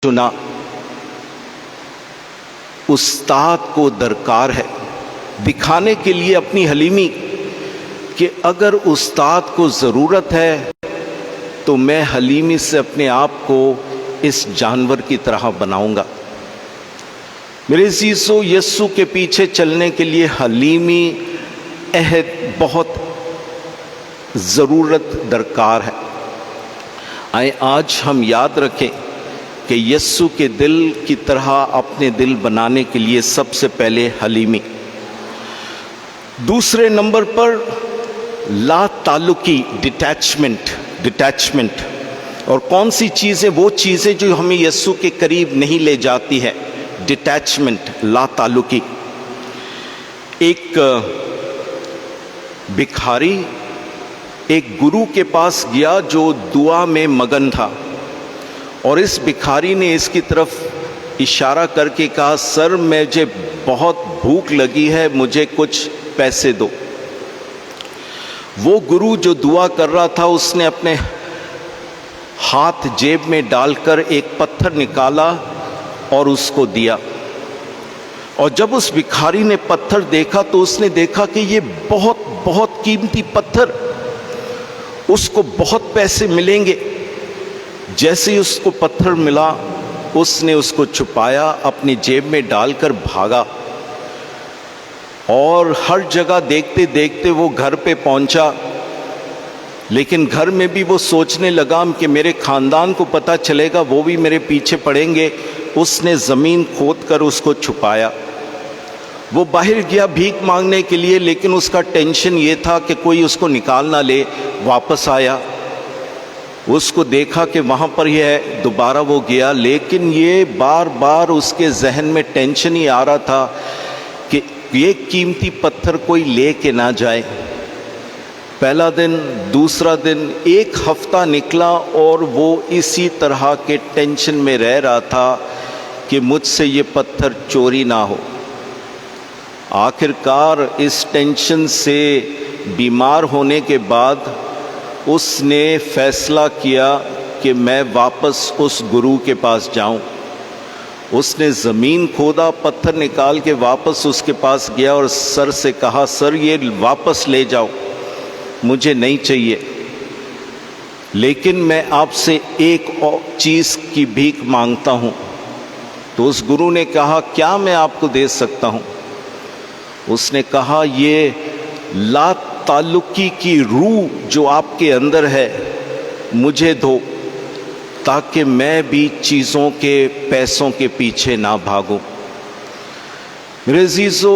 چنا استاد کو درکار ہے دکھانے کے لیے اپنی حلیمی کہ اگر استاد کو ضرورت ہے تو میں حلیمی سے اپنے آپ کو اس جانور کی طرح بناؤں گا۔ میرے عزیزو، یسوع کے پیچھے چلنے کے لیے حلیمی عہد بہت ضرورت درکار ہے۔ آئیں آج ہم یاد رکھیں کہ یسوع کے دل کی طرح اپنے دل بنانے کے لیے سب سے پہلے حلیمی۔ دوسرے نمبر پر لا تعلقی، ڈٹیچمنٹ۔ اور کون سی چیزیں؟ وہ چیزیں جو ہمیں یسوع کے قریب نہیں لے جاتی ہے، ڈٹیچمنٹ، لا تعلقی۔ ایک بھکاری ایک گرو کے پاس گیا جو دعا میں مگن تھا، اور اس بھکاری نے اس کی طرف اشارہ کر کے کہا، سر مجھے بہت بھوک لگی ہے، مجھے کچھ پیسے دو۔ وہ گرو جو دعا کر رہا تھا اس نے اپنے ہاتھ جیب میں ڈال کر ایک پتھر نکالا اور اس کو دیا، اور جب اس بھکاری نے پتھر دیکھا تو اس نے دیکھا کہ یہ بہت بہت قیمتی پتھر، اس کو بہت پیسے ملیں گے۔ جیسے ہی اس کو پتھر ملا اس نے اس کو چھپایا، اپنی جیب میں ڈال کر بھاگا، اور ہر جگہ دیکھتے دیکھتے وہ گھر پہ پہنچا، لیکن گھر میں بھی وہ سوچنے لگا کہ میرے خاندان کو پتہ چلے گا وہ بھی میرے پیچھے پڑیں گے۔ اس نے زمین کھود کر اس کو چھپایا۔ وہ باہر گیا بھیک مانگنے کے لیے، لیکن اس کا ٹینشن یہ تھا کہ کوئی اس کو نکال نہ لے۔ واپس آیا، اس کو دیکھا کہ وہاں پر ہی ہے، دوبارہ وہ گیا، لیکن یہ بار بار اس کے ذہن میں ٹینشن ہی آ رہا تھا کہ یہ قیمتی پتھر کوئی لے کے نہ جائے۔ پہلا دن، دوسرا دن، ایک ہفتہ نکلا، اور وہ اسی طرح کے ٹینشن میں رہ رہا تھا کہ مجھ سے یہ پتھر چوری نہ ہو۔ آخر کار اس ٹینشن سے بیمار ہونے کے بعد اس نے فیصلہ کیا کہ میں واپس اس گرو کے پاس جاؤں۔ اس نے زمین کھودا، پتھر نکال کے واپس اس کے پاس گیا اور سر سے کہا، سر یہ واپس لے جاؤ، مجھے نہیں چاہیے، لیکن میں آپ سے ایک اور چیز کی بھیک مانگتا ہوں۔ تو اس گرو نے کہا، کیا میں آپ کو دے سکتا ہوں؟ اس نے کہا، یہ لا تعلقی کی روح جو آپ کے اندر ہے مجھے دو، تاکہ میں بھی چیزوں کے، پیسوں کے پیچھے نہ بھاگوں۔ میرے عزیزو،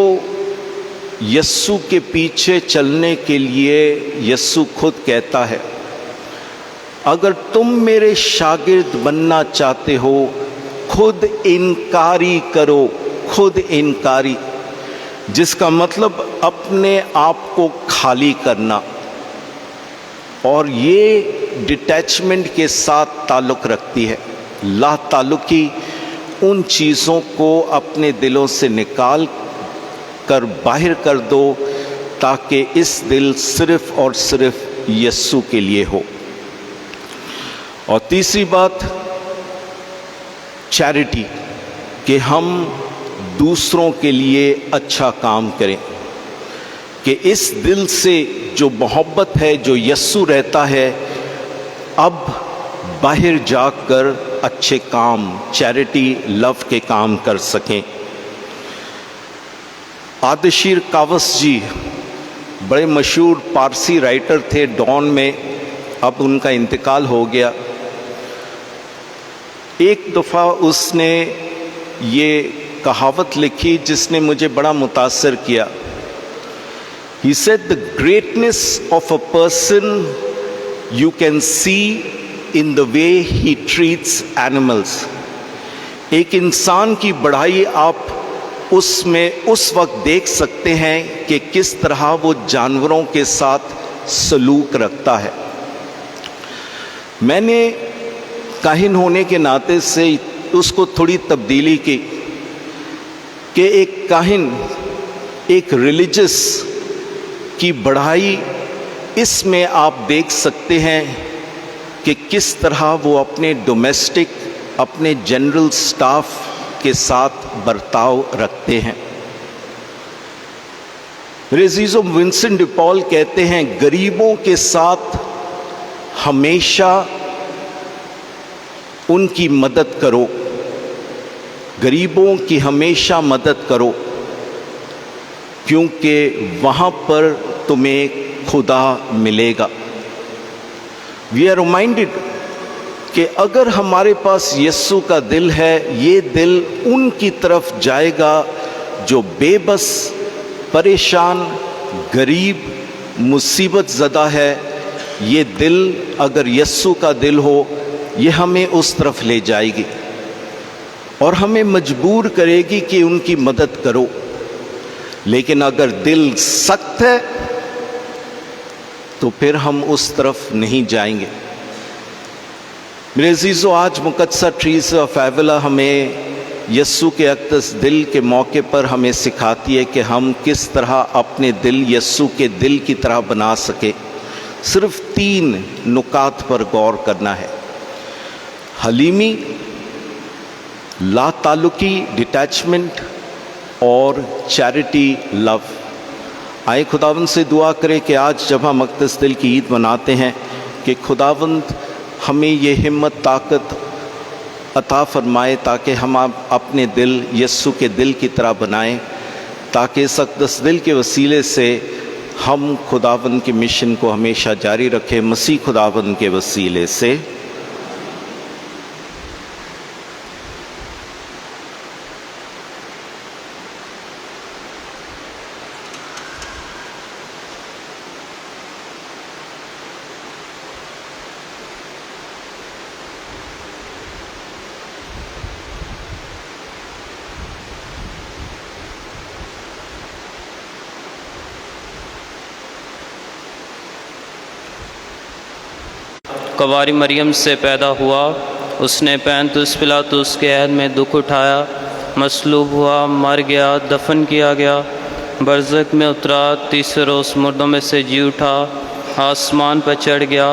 یسوع کے پیچھے چلنے کے لیے یسوع خود کہتا ہے، اگر تم میرے شاگرد بننا چاہتے ہو، خود انکاری کرو، خود انکاری، جس کا مطلب اپنے آپ کو خالی کرنا، اور یہ ڈٹیچمنٹ کے ساتھ تعلق رکھتی ہے۔ لا تعلقی، ان چیزوں کو اپنے دلوں سے نکال کر باہر کر دو، تاکہ اس دل صرف اور صرف یسوع کے لیے ہو۔ اور تیسری بات، چیریٹی، کہ ہم دوسروں کے لیے اچھا کام کریں، کہ اس دل سے جو محبت ہے، جو یسوع رہتا ہے، اب باہر جا کر اچھے کام، چیریٹی، لو کے کام کر سکیں۔ آردشیر کاوس جی بڑے مشہور پارسی رائٹر تھے ڈان میں، اب ان کا انتقال ہو گیا۔ ایک دفعہ اس نے یہ کہاوت لکھی جس نے مجھے بڑا متاثر کیا۔ He said, the greatness of a person you can see in the way he treats animals. ایک انسان کی بڑائی آپ اس میں اس وقت دیکھ سکتے ہیں کہ کس طرح وہ جانوروں کے ساتھ سلوک رکھتا ہے۔ میں نے کاہن ہونے کے ناطے سے اس کو تھوڑی تبدیلی کی کہ ایک کاہن، ایک ریلیجس کی بڑائی اس میں آپ دیکھ سکتے ہیں کہ کس طرح وہ اپنے ڈومیسٹک اپنے جنرل سٹاف کے ساتھ برتاؤ رکھتے ہیں۔ میرے عزیزوں، ونسنٹ ڈی پال کہتے ہیں غریبوں کے ساتھ ہمیشہ ان کی مدد کرو، غریبوں کی ہمیشہ مدد کرو، کیونکہ وہاں پر تمہیں خدا ملے گا۔ وی آر ریمائنڈڈ کہ اگر ہمارے پاس یسوع کا دل ہے، یہ دل ان کی طرف جائے گا جو بے بس، پریشان، غریب، مصیبت زدہ ہے۔ یہ دل اگر یسوع کا دل ہو، یہ ہمیں اس طرف لے جائے گی اور ہمیں مجبور کرے گی کہ ان کی مدد کرو۔ لیکن اگر دل سخت ہے تو پھر ہم اس طرف نہیں جائیں گے۔ میرے عزیزو، آج مقدسہ ٹریزا آف ایولا ہمیں یسوع کے اقدس دل کے موقع پر ہمیں سکھاتی ہے کہ ہم کس طرح اپنے دل یسوع کے دل کی طرح بنا سکے۔ صرف 3 نکات پر غور کرنا ہے: حلیمی، لا تعلقی، ڈیٹیچمنٹ، اور چیریٹی، لو۔ آئے خداوند سے دعا کریں کہ آج جب ہم اقدس دل کی عید مناتے ہیں کہ خداوند ہمیں یہ ہمت، طاقت عطا فرمائے تاکہ ہم اپنے دل یسوع کے دل کی طرح بنائیں، تاکہ اس اقدس دل کے وسیلے سے ہم خداوند کے مشن کو ہمیشہ جاری رکھیں، مسیح خداوند کے وسیلے سے۔ کنواری مریم سے پیدا ہوا، اس نے پینتوس پلاطس کے عہد میں دکھ اٹھایا، مصلوب ہوا، مر گیا، دفن کیا گیا، برزخ میں اترا، تیسرے روز مردوں میں سے جی اٹھا، آسمان پر چڑھ گیا،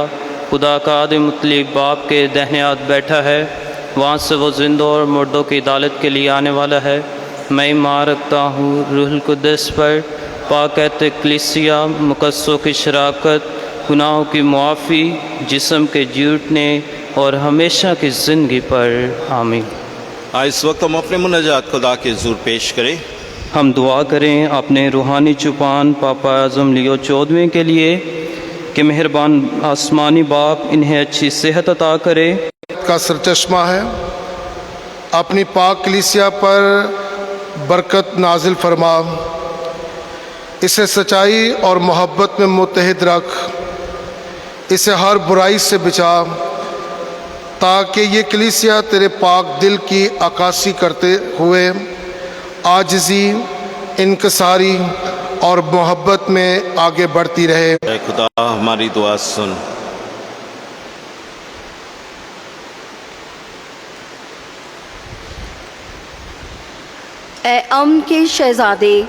خدا کا عادل مطلق باپ کے داہنے ہاتھ بیٹھا ہے، وہاں سے وہ زندوں اور مردوں کی عدالت کے لیے آنے والا ہے۔ میں ایمان رکھتا ہوں روح القدس پر، پاک کلیسیا، مقدسوں کی شراکت، گناہوں کی معافی، جسم کے جی اٹھنے اور ہمیشہ کی زندگی پر، آمین۔ اس وقت ہم اپنے مناجات خدا کے حضور پیش کریں۔ ہم دعا کریں اپنے روحانی چوپان پاپا اعظم لیو 14ویں کے لیے کہ مہربان آسمانی باپ انہیں اچھی صحت عطا کرے۔ کا سرچشمہ ہے، اپنی پاک کلیسیا پر برکت نازل فرما، اسے سچائی اور محبت میں متحد رکھ، اسے ہر برائی سے بچا، تاکہ یہ کلیسیا تیرے پاک دل کی عکاسی کرتے ہوئے عاجزی، انکساری اور محبت میں آگے بڑھتی رہے۔ اے خدا ہماری دعا سن۔ اے امن کے شہزادے،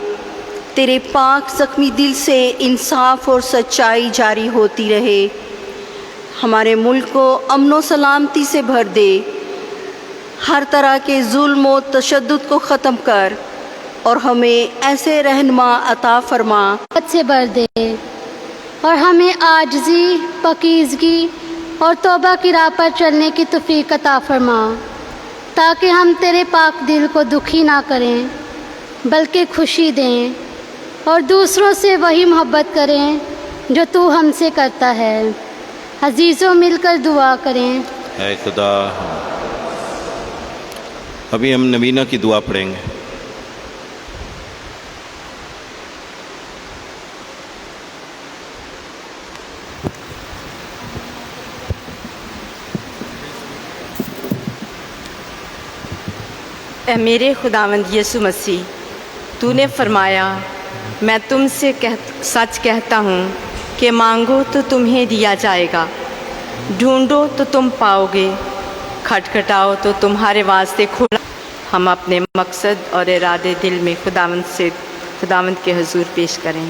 تیرے پاک زخمی دل سے انصاف اور سچائی جاری ہوتی رہے، ہمارے ملک کو امن و سلامتی سے بھر دے، ہر طرح کے ظلم و تشدد کو ختم کر اور ہمیں ایسے رہنما عطا فرما سے بھر دے اور ہمیں عاجزی، پاکیزگی اور توبہ کی راہ پر چلنے کی توفیق عطا فرما، تاکہ ہم تیرے پاک دل کو دکھی نہ کریں بلکہ خوشی دیں اور دوسروں سے وہی محبت کریں جو تو ہم سے کرتا ہے۔ عزیزوں مل کر دعا کریں۔ اے خدا، ابھی ہم نوینہ کی دعا پڑھیں گے۔ اے میرے خداوند یسوع مسیح، تو نے فرمایا، میں تم سے سچ کہتا ہوں کہ مانگو تو تمہیں دیا جائے گا، ڈھونڈو تو تم پاؤ گے، کھٹکھٹاؤ تو تمہارے واسطے کھلا۔ ہم اپنے مقصد اور ارادے دل میں خداوند کے حضور پیش کریں۔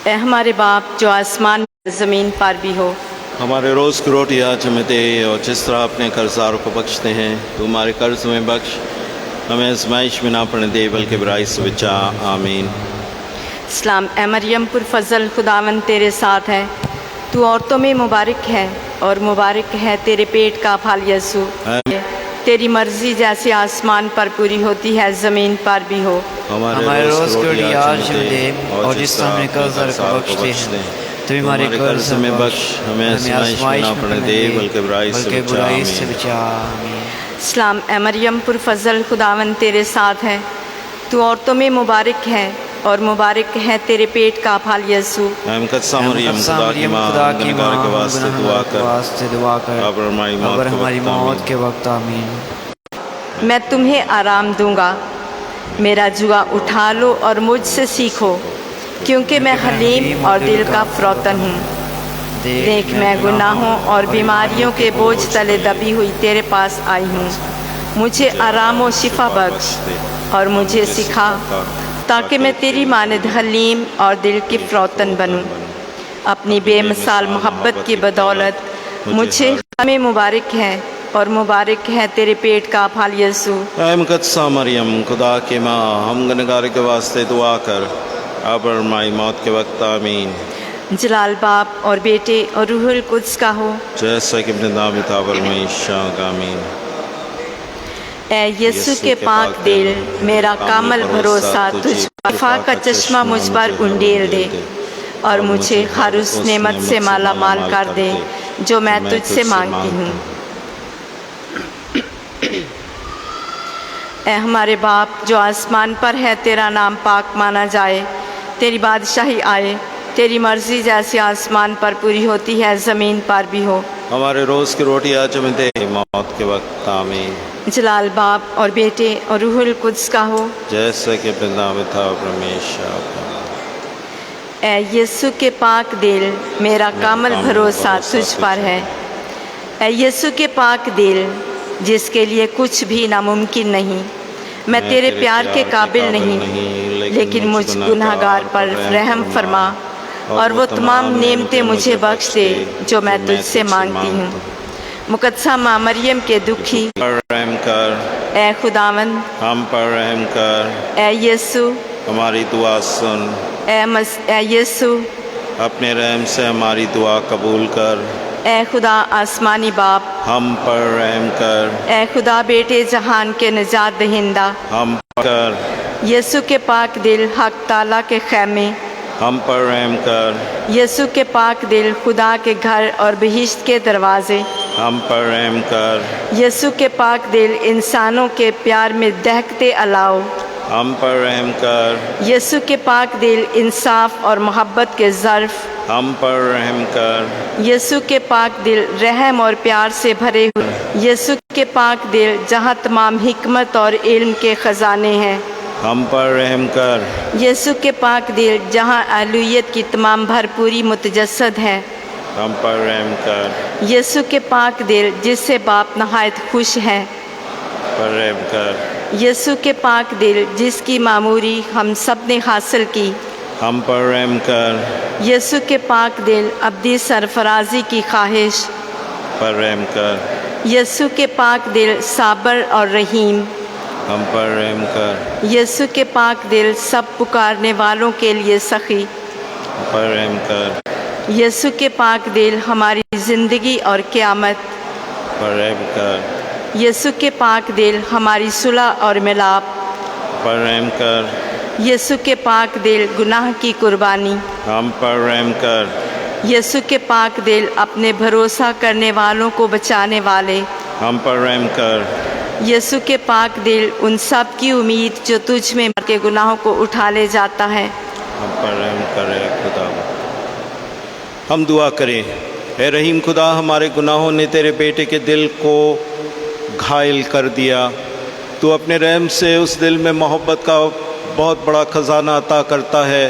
اے ہمارے باپ جو آسمان میں زمین پر بھی ہو، ہمارے روز کی روٹی آج ہمیں دے، اور جس طرح اپنے قرضداروں کو بخشتے ہیں تو ہمارے قرض میں بخش، ہمیں آزمائش میں نہ پڑنے دے بلکہ برائی سے بچا، آمین۔ سلام اے مریم پر فضل، خداوند تیرے ساتھ ہے، تو عورتوں میں مبارک ہے اور مبارک ہے تیرے پیٹ کا پھل یسوع۔ تیری مرضی جیسے آسمان پر پوری ہوتی ہے زمین پر بھی ہو۔ ہمارے روز کی روٹی آج ہمیں دے، اور جس طرح ہم نے قرضدار کو بخشتے ہیں تو ہمارے قرض میں بخش، ہمیں آزمائش میں نہ پڑنے دے بلکہ برائی سے بچا، آمین۔ سلام اے مریم پر فضل، خداوند تیرے ساتھ ہے، تو عورتوں میں مبارک ہے اور مبارک ہے تیرے پیٹ کا پھل یسوع۔ اے مقدسہ مریم خدا کی ماں، گنہگار کے واسطے دعا کر، اب ہماری موت کے وقت آمین۔ میں تمہیں آرام دوں گا، میرا جوا اٹھا لو اور مجھ سے سیکھو، کیونکہ میں حلیم اور دل کا فروتن ہوں۔ دیکھ میں گناہوں اور بیماریوں کے بوجھ تلے دبی ہوئی تیرے پاس آئی ہوں، مجھے آرام و شفا بخش اور مجھے سکھا، تاکہ میں تیری مانند حلیم اور دل کی فروتن بنوں۔ اپنی بے مثال محبت کی بدولت مجھے ہمیں مبارک ہے اور مبارک ہے تیرے پیٹ کا پھل یسوع۔ اے مقدسہ مریم خدا کی ماں، ہم گنہگار کے واسطے دعا کر، اب اور ہماری موت کے وقت آمین۔ جلال باپ اور بیٹے اور روح القدس کا ہو، جیسا کہ اپنے نام تھا ہمیشہ، آمین۔ اے یسوع کے پاک دل، میرا کامل بھروسہ تجھ پر، شفا کا چشمہ مجھ پر انڈیل دے اور مجھے ہر اس نعمت سے مالا مال کر دے جو میں تجھ سے مانگتی ہوں۔ اے ہمارے باپ جو آسمان پر ہے، تیرا نام پاک مانا جائے، تیری بادشاہی آئے، تیری مرضی جیسے آسمان پر پوری ہوتی ہے زمین پر بھی ہو۔ ہمارے روز کی روٹی آج ہمیں دے، موت کے وقت آمین۔ جلال باپ اور بیٹے اور روح القدس کا ہو، جیسا کہ اپنے نام تھا ہمیشہ۔ اے یسوع کے پاک دل، میرا کامل بھروسہ تجھ پر ہے۔ اے یسوع کے پاک دل، جس کے لیے کچھ بھی ناممکن نہیں، میں تیرے پیار کے قابل نہیں، لیکن مجھ گناہگار پر رحم فرما اور وہ تمام نعمتیں مجھے بخش دے جو میں تجھ سے مانگتی ہوں۔ مقدسہ ماں مریم کے دکھی، پر رحم کر، اے خداوند، ہم پر رحم کر، اے یسوع، ہماری دعا سن، اے یسوع، اپنے رحم سے ہماری دعا قبول کر، اے خدا آسمانی باپ، ہم پر رحم کر، اے خدا بیٹے جہان کے نجات دہندہ، ہم پر کر، یسوع کے پاک دل حق تعالیٰ کے خیمے، ہم پر رحم کر، یسوع کے پاک دل خدا کے گھر اور بہشت کے دروازے، ہم پر رحم کر، یسوع کے پاک دل انسانوں کے پیار میں دہکتے الاؤ، ہم پر رحم کر، یسوع کے پاک دل انصاف اور محبت کے ظرف، ہم پر رحم کر، یسوع کے پاک دل رحم اور پیار سے بھرے ہوئے، یسوع کے پاک دل جہاں تمام حکمت اور علم کے خزانے ہیں، ہم پر رحم کر، یسوع کے پاک دل جہاں الوہیت کی تمام بھرپوری متجسد ہے، ہم پر رحم کر، یسوع کے پاک دل جس سے باپ نہایت خوش ہے، پر رحم کر، یسوع کے پاک دل جس کی معموری ہم سب نے حاصل کی، ہم پر رحم کر، یسوع کے پاک دل ابدی سرفرازی کی خواہش، پر رحم کر، یسوع کے پاک دل صابر اور رحیم، ہم پر رحم کر، یسوع کے پاک دل سب پکارنے والوں کے لیے سخی، پر رحم کر، یسوع کے پاک دل ہماری زندگی اور قیامت، پر رحم کر، یسوع کے پاک دل ہماری صلح اور ملاپ، پر رحم کر، یسوع کے پاک دل گناہ کی قربانی، ہم پر رحم کر، یسوع کے پاک دل اپنے بھروسہ کرنے والوں کو بچانے والے، ہم پر رحم کر، یسوع کے پاک دل ان سب کی امید جو تجھ میں مر کے گناہوں کو اٹھا لے جاتا ہے، ہم پر رحم کرے خدا۔ ہم دعا کریں۔ اے رحیم خدا، ہمارے گناہوں نے تیرے بیٹے کے دل کو گھائل کر دیا، تو اپنے رحم سے اس دل میں محبت کا بہت بڑا خزانہ عطا کرتا ہے،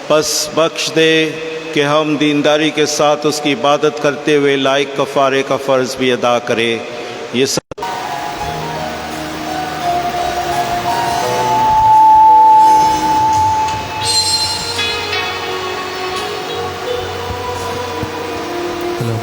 بس بخش دے کہ ہم دینداری کے ساتھ اس کی عبادت کرتے ہوئے لائق کفارے کا فرض بھی ادا کرے۔ یہ سب hello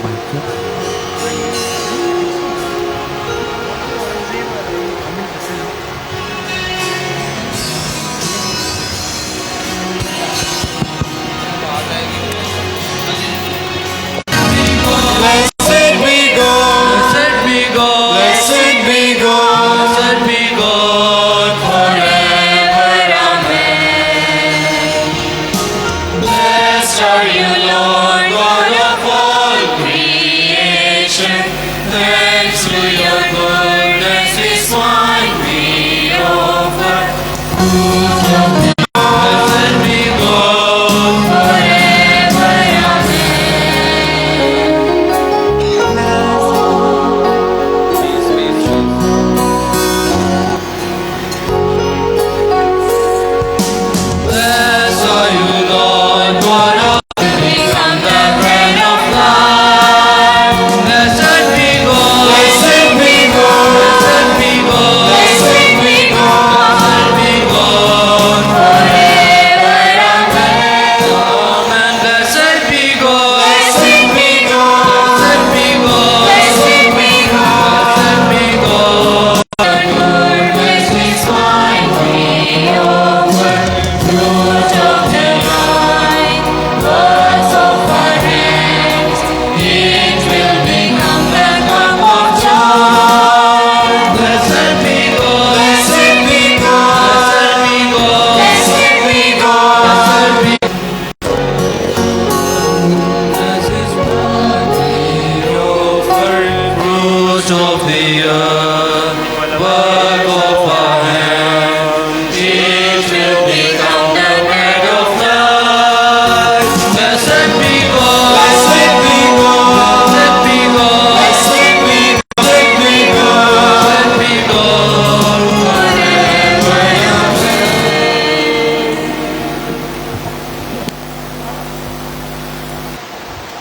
Thanks to your goodness, this wine we offer. Blessed be God forever. Blessed are you, Lord God of become the bread of life. Blessed be God. Blessed be God. Blessed be God. Blessed be God. Blessed be God forever. Amen. Amen. Blessed be God. Blessed be God. Blessed be God. Blessed be God. Blessed be God. Goodness is mine, we offer. Fruit of the vine, words of our hands, it will become the cup of joy. Blessed be God, blessed be God, blessed be God, blessed be God. This is what we offer, fruit of the earth, work of our hands, it will become the bread of life. Blessed be God, blessed be God, blessed be God, blessed be God, blessed be God, blessed be God forever.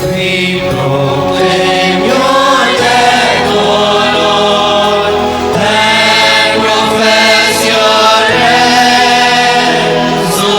We proclaim your death, O Lord, and profess your resurrection.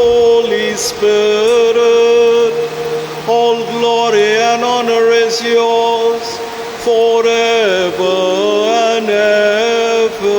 Holy Spirit, all glory and honor is yours forever and ever.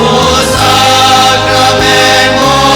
Oh, sacramento.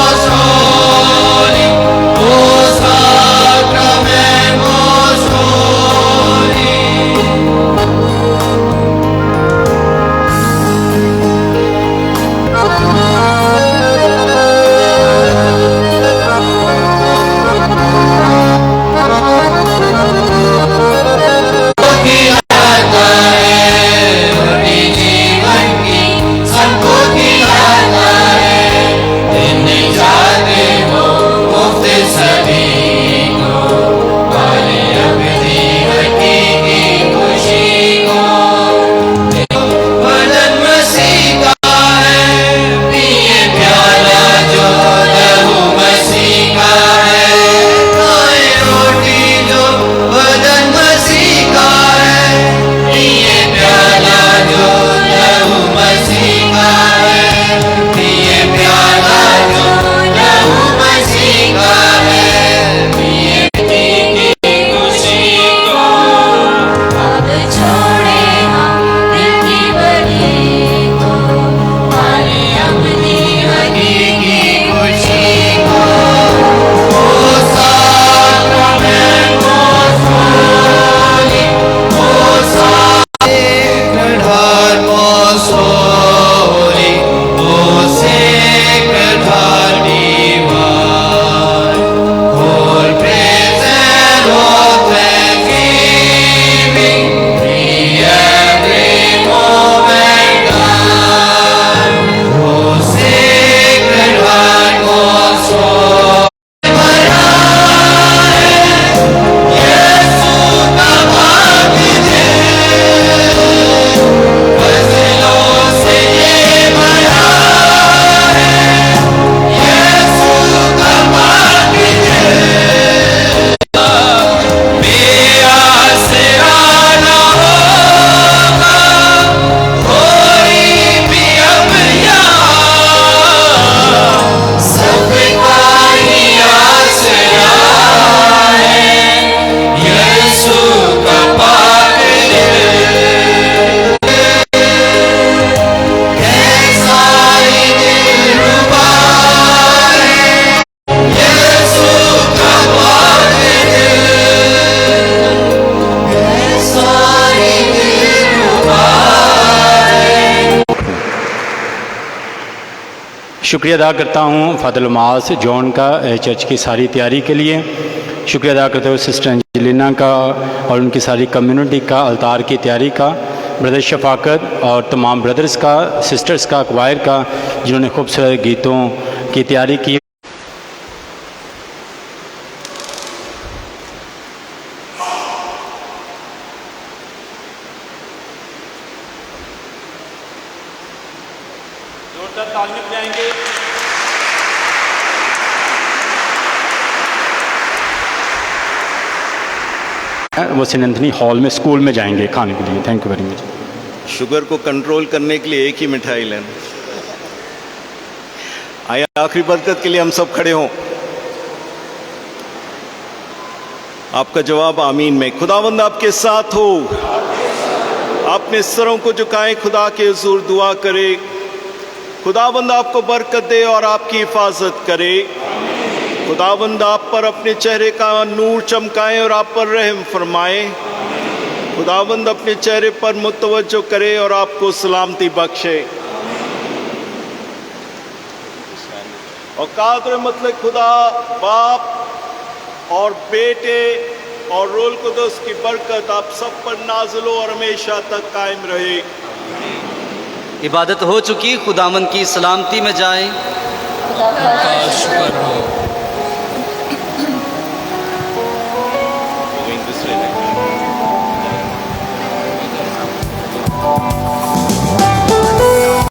شکریہ ادا کرتا ہوں فاضل معاذ جون کا church کی ساری تیاری کے لیے. شکریہ ادا کرتے ہوئے سسٹر انجلینا کا اور ان کی ساری کمیونٹی کا التار کی تیاری کا, بردر شفاقت اور تمام بردرز کا, سسٹرز کا, کوائر کا, جنہوں نے خوبصورت گیتوں کی تیاری کی. وہ سینٹ اینتھنی ہال میں اسکول میں جائیں گے کھانے کے لیے. Thank you very much. Sugar کو کنٹرول کرنے کے لیے ایک ہی مٹھائی لینا. آئے آخری برکت کے لیے ہم سب کھڑے ہوں. آپ کا جواب آمین میں. خداوند آپ کے ساتھ ہو. اپنے سروں کو جھکائیں, خدا کے حضور دعا کرے. خداوند آپ کو برکت دے اور آپ کی حفاظت کرے. خداوند آپ پر اپنے چہرے کا نور چمکائے اور آپ پر رحم فرمائے. خداوند اپنے چہرے پر متوجہ کرے اور آپ کو سلامتی بخشے. اور قادر مطلق خدا باپ اور بیٹے اور روح القدس کی برکت آپ سب پر نازل ہو اور ہمیشہ تک قائم رہے. عبادت ہو چکی, خداوند کی سلامتی میں جائیں. خدا کا شکر ہو.